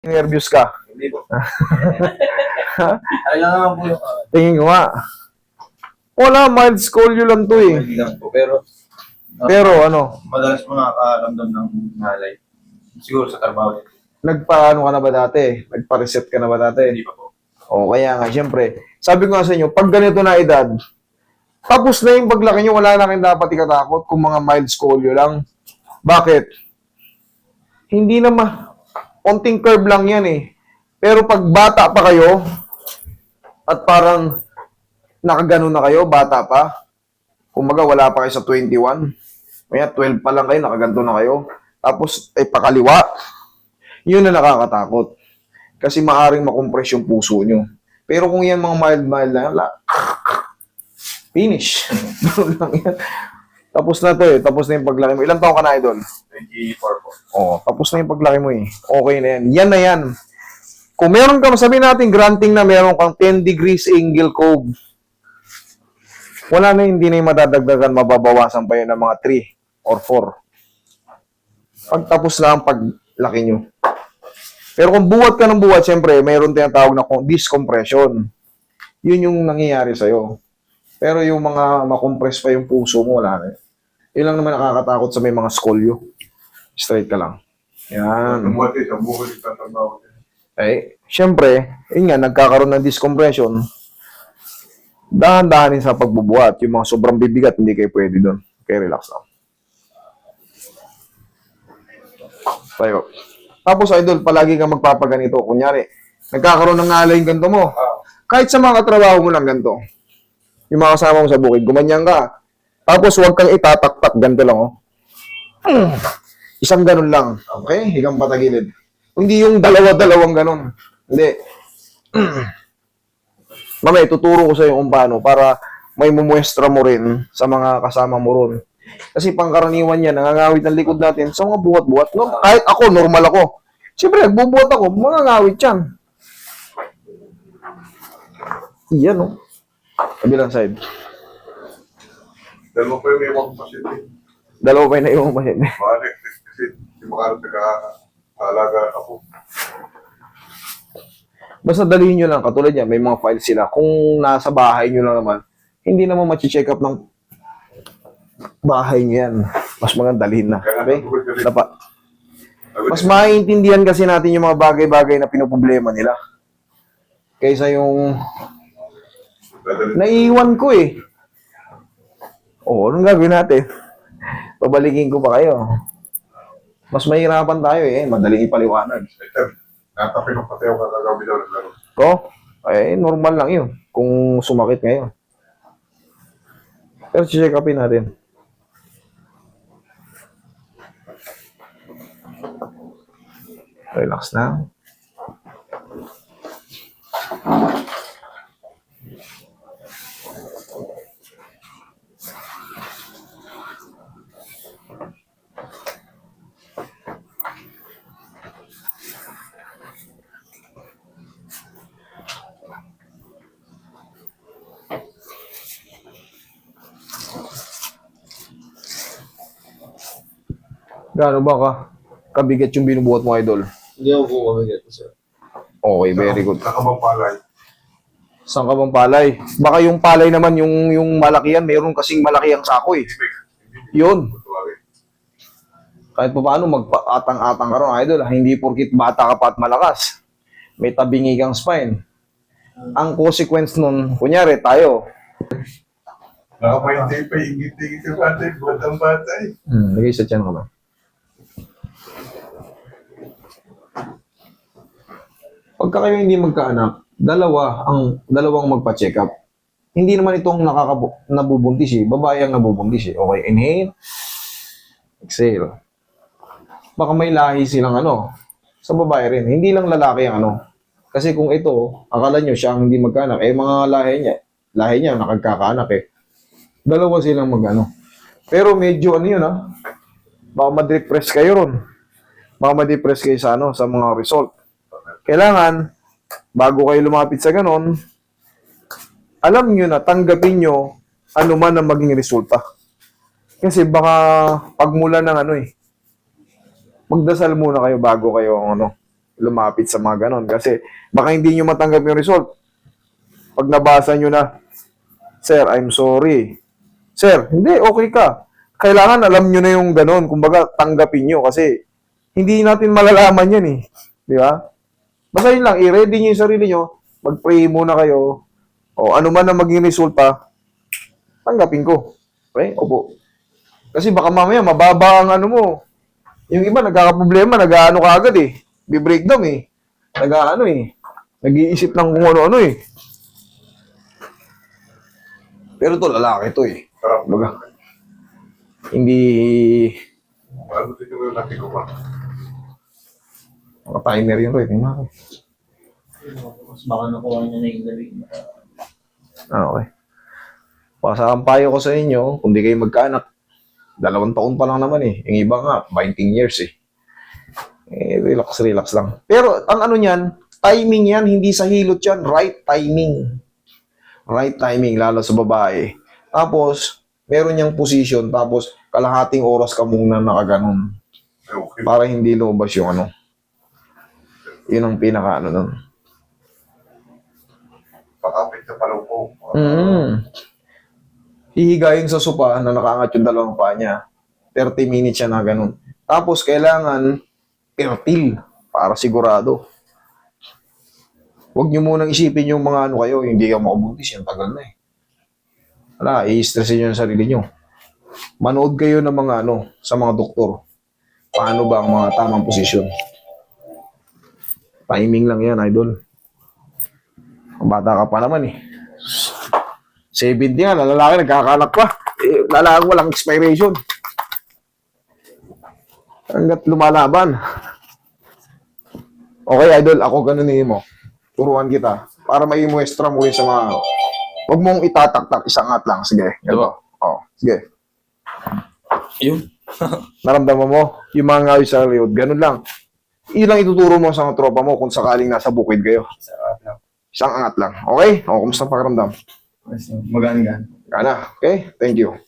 Nervous ka? Hindi po. Ha? Ay lang naman po yung Tingin ko nga. Wala, mild scolio lang to eh. hindi lang po. Pero, Pero ano, madalas po nakakaramdam ng ngalay. Siguro sa trabaho. nagpaano ka na ba dati? Nagpa-reset ka na ba dati? Hindi pa po. O kaya nga, siyempre, sabi ko nga sa inyo, pag ganito na edad, tapos na yung paglaki nyo, wala na kayong dapat ikatakot kung mga mild scolio lang. Bakit? Hindi naman, konting curve lang yan eh. Pero pag bata pa kayo, at parang nakaganon na kayo, bata pa, kumbaga wala pa kayo sa 21, kaya 12 pa lang kayo, nakaganto na kayo, tapos ay pakaliwa, yun na nakakatakot. Kasi maaring makompress yung puso nyo. Pero kung yan mga mild-mild na, finish. Ganun lang yan. Tapos na to eh. Tapos na yung paglaki mo. Ilang taon ka na, idol? 24 po. Oo, tapos na yung paglaki mo eh. Okay na yan. Yan na yan. Kung meron kang, sabihin natin, granting na meron kang 10 degrees angle cove, wala na, hindi na yung madadagdagan, mababawasan pa yun ng mga 3 or 4. Pagtapos na ang paglaki nyo. Pero kung buhat ka ng buhat, siyempre, mayroon tinatawag na discompression. Yun yung nangyayari sa'yo. Pero yung mga makompress pa yung puso mo, wala na. Yun lang naman nakakatakot sa may mga scolio. Straight ka lang. Yan. Tumuwati sa buhay sa trabaho. Eh, siyempre, yun nga, nagkakaroon ng discompression. Dahan-dahanin sa pagbubuhat. Yung mga sobrang bibigat, hindi kayo pwede doon. Okay, relax lang. Tayo. Tapos, idol, palagi kang magpapaganito. Kunyari, nagkakaroon ng ngalay yung ganito mo. Kahit sa mga katrabaho mo lang ganito. Yung mga kasama mo sa bukid, gumanyan ka. Tapos, huwag kang itataktak. Ganito lang, oh. Isang ganun lang. Okay? Higang patagilid. Hindi yung dalawa-dalawang ganun. Hindi. Mamaya, tuturo ko sa iyo kung paano para may mumuestra mo rin sa mga kasama mo ron. Kasi pangkaraniwan yan, nangangawit ng likod natin sa mga buhat-buhat. No? Kahit ako, normal ako. Siyempre, nagbubuhat ako, mangangawit yan. Iyan, no? Kabilang side. Dalawa pa yung iwang pasyente. Dalawa pa yung naiwang pasyente. Bakit? Kasi hindi makarap nag-aalaga ako. Basta dalhin nyo lang, katulad yan, may mga files sila. Kung nasa bahay nyo lang naman, hindi naman machi-check up ng bahay nyo yan. Mas maganda dalhin na. Okay? Dapat. Mas maiintindihan kasi natin yung mga bagay-bagay na pinoproblema nila. Kaysa yung naiiwan ko eh. Oo, anong gagawin natin? Pabalikin ko pa kayo. Mas mahirapan tayo eh. Madaling ipaliwanag. Natapin ng pati ako kagawin daw ng laro. Ko? Eh, normal lang yun. Kung sumakit ngayon. Pero check upin natin. Relax na. Gaano ba ka? Kabigat yung binubuhat mo, idol? Hindi ako po kamagat, sir. Okay, very good. Nakabang palay. Saan ka bang palay? Baka yung palay naman, yung malaki yan, mayroon kasing malaki ang sako eh. Yun. Kahit pa paano, magpaatang-atang ka ron, idol. Hindi porkit bata ka pa at malakas. May tabingi kang spine. Ang consequence nun, kunyari, tayo. Nakapaintay pa, ingit-ingit yung batay, batang-batay. Lagay sa tiyan ka ba? Pagka kayo hindi magkaanak, dalawang magpa-check up. Hindi naman itong nabubuntis eh. Babae ang nabubuntis eh. Okay, inhale. Exhale. Baka may lahi silang sa babae rin. Hindi lang lalaki ang Kasi kung ito, akala nyo siya ang hindi magkaanak, eh mga lahi niya nakagkakaanak eh. Dalawa silang Pero medyo yun baka ma-depress kayo ron. Baka ma-depress kayo sa sa mga result. Kailangan, bago kayo lumapit sa ganon, alam nyo na, tanggapin nyo ano man ang maging resulta. Kasi baka pagmula ng magdasal muna kayo bago kayo lumapit sa mga ganon. Kasi baka hindi nyo matanggap yung result. Pag nabasa nyo na, Sir, I'm sorry. Sir, hindi, okay ka. Kailangan alam nyo na yung ganon. Kumbaga, tanggapin nyo kasi hindi natin malalaman yan eh. Di ba? Basta yun lang, i-ready nyo yung sarili nyo, mag-pray muna kayo, o ano man ang maging resulta, tanggapin ko. Okay? Opo. Kasi baka mamaya, mababa ang ano mo. Yung iba, nagkakaproblema, nag-ano ka agad eh. Bi-breakdown eh. Nag-ano eh. Nag-iisip ng kung ano-ano eh. Pero to lalaki to eh. Baga, hindi Ano dito yung laki ko ba? timer yun rin. Mas baka nakuha niya na yung gabi. Okay. Pasa ang payo ko sa inyo, kung di kayo magkaanak, 2 taon pa lang naman eh. Yung iba nga, 20 years eh. Relax lang. Pero ang ano niyan, timing yan, hindi sa hilot yan. Right timing. Right timing, lalo sa babae. Tapos, meron niyang position, tapos kalahating oras ka muna nakaganon. Okay. Para hindi lumabas yung ano. Yun ang pinaka ano nun. Pakapit sa palaw ko. Hihigayin sa sopa na nakaangat yung 2 paa niya. 30 minutes siya na ganun. Tapos kailangan fertile para sigurado. Huwag niyo munang isipin yung mga ano kayo, hindi ka makabuntis, yung tagal na eh. Wala, i-stressin niyo yung sarili niyo. Manood kayo ng mga ano, sa mga doktor. Paano ba ang mga tamang posisyon? Timing lang yan, idol. Bata ka pa naman eh. 70 nga, lalaki nagkakanak pa. Eh, lalaki walang expiration. Hanggat lumalaban. Okay, idol, ako ganunin mo. Turuan kita. Para maimuestra mo yun sa mga... Huwag mong itataktak, isangat lang. Sige, ganito. Oh, sige. Yun. Naramdaman mo? Yung mga ngawi sa liod, ganun lang. Ilang ituturo mo sa mga tropa mo kung sakaling nasa bukid kayo. Isang angat lang. Okay? O, kumusta ang pakiramdam? Maganda. Gana. Okay? Thank you.